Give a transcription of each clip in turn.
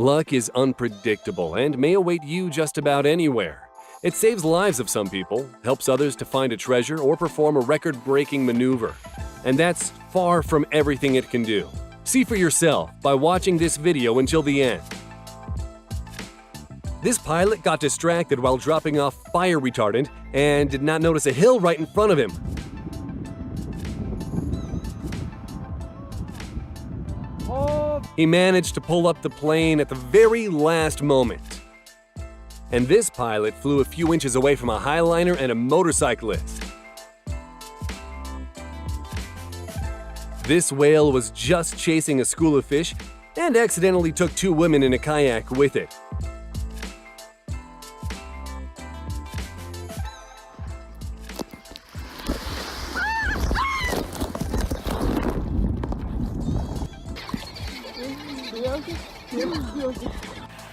Luck is unpredictable and may await you just about anywhere. It saves lives of some people, helps others to find a treasure or perform a record-breaking maneuver. And that's far from everything it can do. See for yourself by watching this video until the end. This pilot got distracted while dropping off fire retardant and did not notice a hill right in front of him. He managed to pull up the plane at the very last moment. And this pilot flew a few inches away from a highliner and a motorcyclist. This whale was just chasing a school of fish and accidentally took two women in a kayak with it.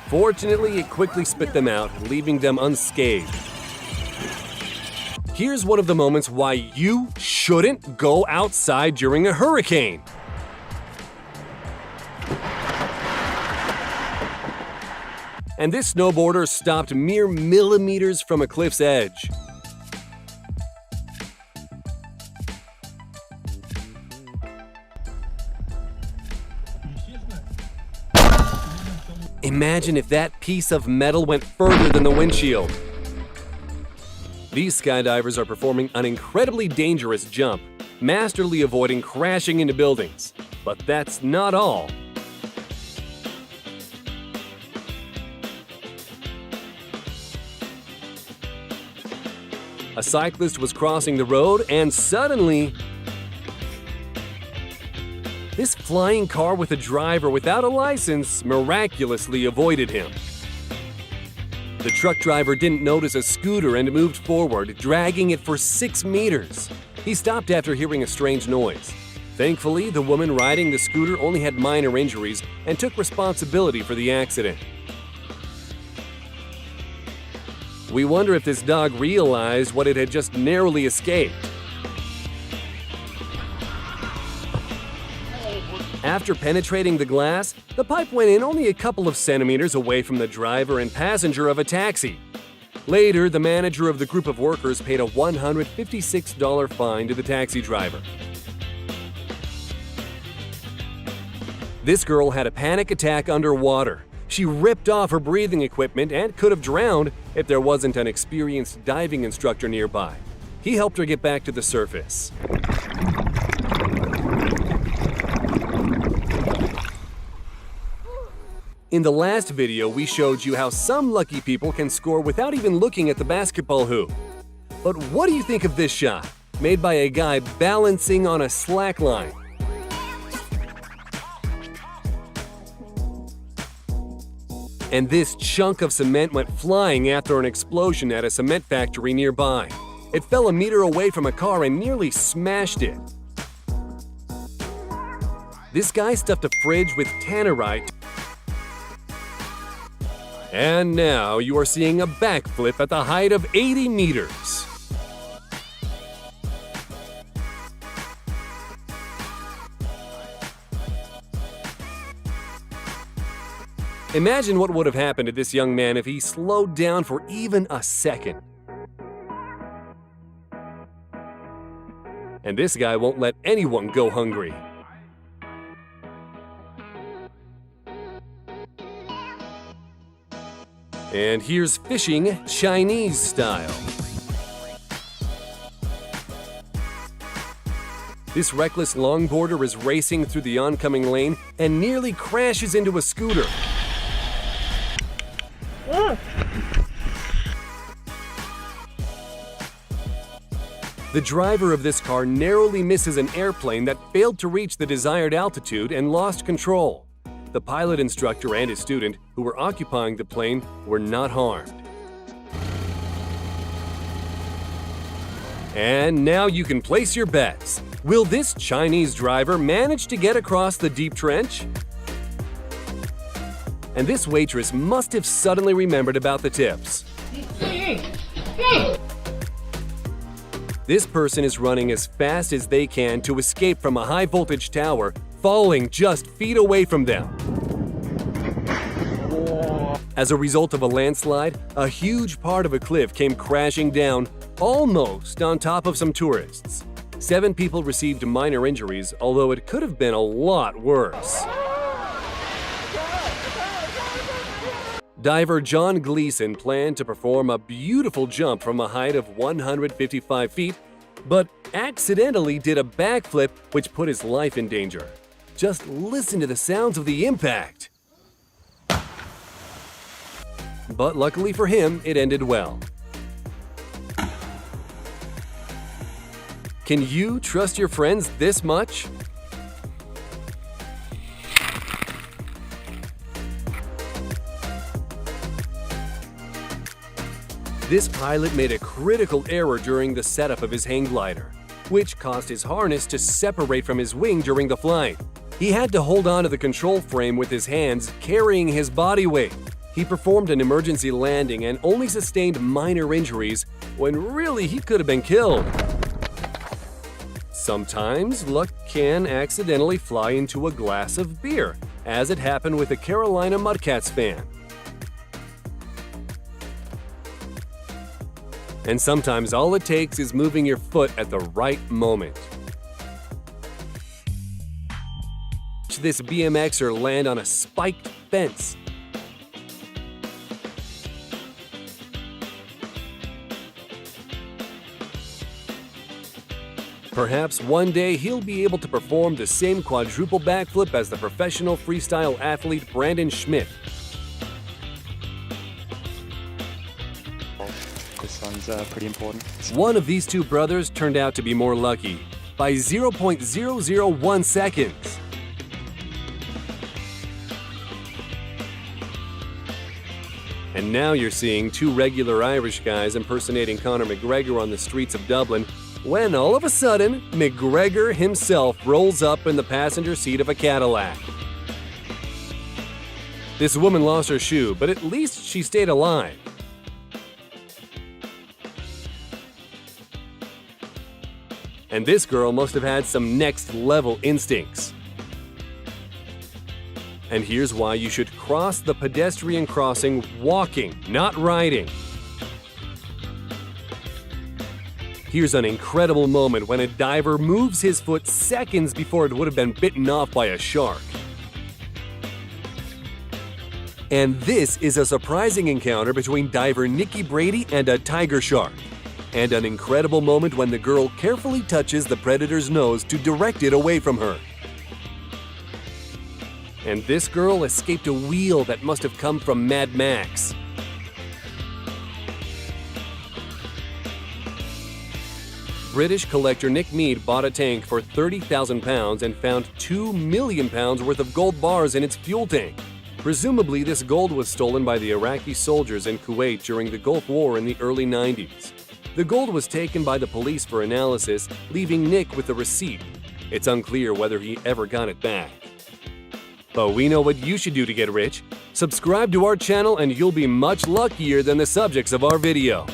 Fortunately, it quickly spit them out, leaving them unscathed. Here's one of the moments why you shouldn't go outside during a hurricane. And this snowboarder stopped mere millimeters from a cliff's edge. Imagine if that piece of metal went further than the windshield. These skydivers are performing an incredibly dangerous jump, masterfully avoiding crashing into buildings. But that's not all. A cyclist was crossing the road and suddenly, this flying car with a driver without a license miraculously avoided him. The truck driver didn't notice a scooter and moved forward, dragging it for 6 meters. He stopped after hearing a strange noise. Thankfully, the woman riding the scooter only had minor injuries and took responsibility for the accident. We wonder if this dog realized what it had just narrowly escaped. After penetrating the glass, the pipe went in only a couple of centimeters away from the driver and passenger of a taxi. Later, the manager of the group of workers paid a $156 fine to the taxi driver. This girl had a panic attack underwater. She ripped off her breathing equipment and could have drowned if there wasn't an experienced diving instructor nearby. He helped her get back to the surface. In the last video, we showed you how some lucky people can score without even looking at the basketball hoop. But what do you think of this shot, made by a guy balancing on a slack line? And this chunk of cement went flying after an explosion at a cement factory nearby. It fell a meter away from a car and nearly smashed it. This guy stuffed a fridge with tannerite. And now you are seeing a backflip at the height of 80 meters. Imagine what would have happened to this young man if he slowed down for even a second. And this guy won't let anyone go hungry. And here's fishing Chinese style. This reckless longboarder is racing through the oncoming lane and nearly crashes into a scooter. The driver of this car narrowly misses an airplane that failed to reach the desired altitude and lost control. The pilot instructor and his student, who were occupying the plane, were not harmed. And now you can place your bets. Will this Chinese driver manage to get across the deep trench? And this waitress must have suddenly remembered about the tips. This person is running as fast as they can to escape from a high-voltage tower, falling just feet away from them. As a result of a landslide, a huge part of a cliff came crashing down, almost on top of some tourists. 7 people received minor injuries, although it could have been a lot worse. Diver John Gleason planned to perform a beautiful jump from a height of 155 feet, but accidentally did a backflip which put his life in danger. Just listen to the sounds of the impact. But luckily for him, it ended well. Can you trust your friends this much? This pilot made a critical error during the setup of his hang glider, which caused his harness to separate from his wing during the flight. He had to hold on to the control frame with his hands, carrying his body weight. He performed an emergency landing and only sustained minor injuries when really he could have been killed. Sometimes luck can accidentally fly into a glass of beer, as it happened with a Carolina Mudcats fan. And sometimes all it takes is moving your foot at the right moment. Watch this BMXer land on a spiked fence. Perhaps one day he'll be able to perform the same quadruple backflip as the professional freestyle athlete Brandon Schmidt. This one's pretty important. One of these 2 brothers turned out to be more lucky, by 0.001 seconds. And now you're seeing 2 regular Irish guys impersonating Conor McGregor on the streets of Dublin, when all of a sudden, McGregor himself rolls up in the passenger seat of a Cadillac. This woman lost her shoe, but at least she stayed alive. And this girl must have had some next-level instincts. And here's why you should cross the pedestrian crossing walking, not riding. Here's an incredible moment when a diver moves his foot seconds before it would have been bitten off by a shark. And this is a surprising encounter between diver Nikki Brady and a tiger shark. And an incredible moment when the girl carefully touches the predator's nose to direct it away from her. And this girl escaped a wheel that must have come from Mad Max. British collector Nick Mead bought a tank for £30,000 and found £2 million worth of gold bars in its fuel tank. Presumably, this gold was stolen by the Iraqi soldiers in Kuwait during the Gulf War in the early 90s. The gold was taken by the police for analysis, leaving Nick with a receipt. It's unclear whether he ever got it back. But we know what you should do to get rich. Subscribe to our channel and you'll be much luckier than the subjects of our video.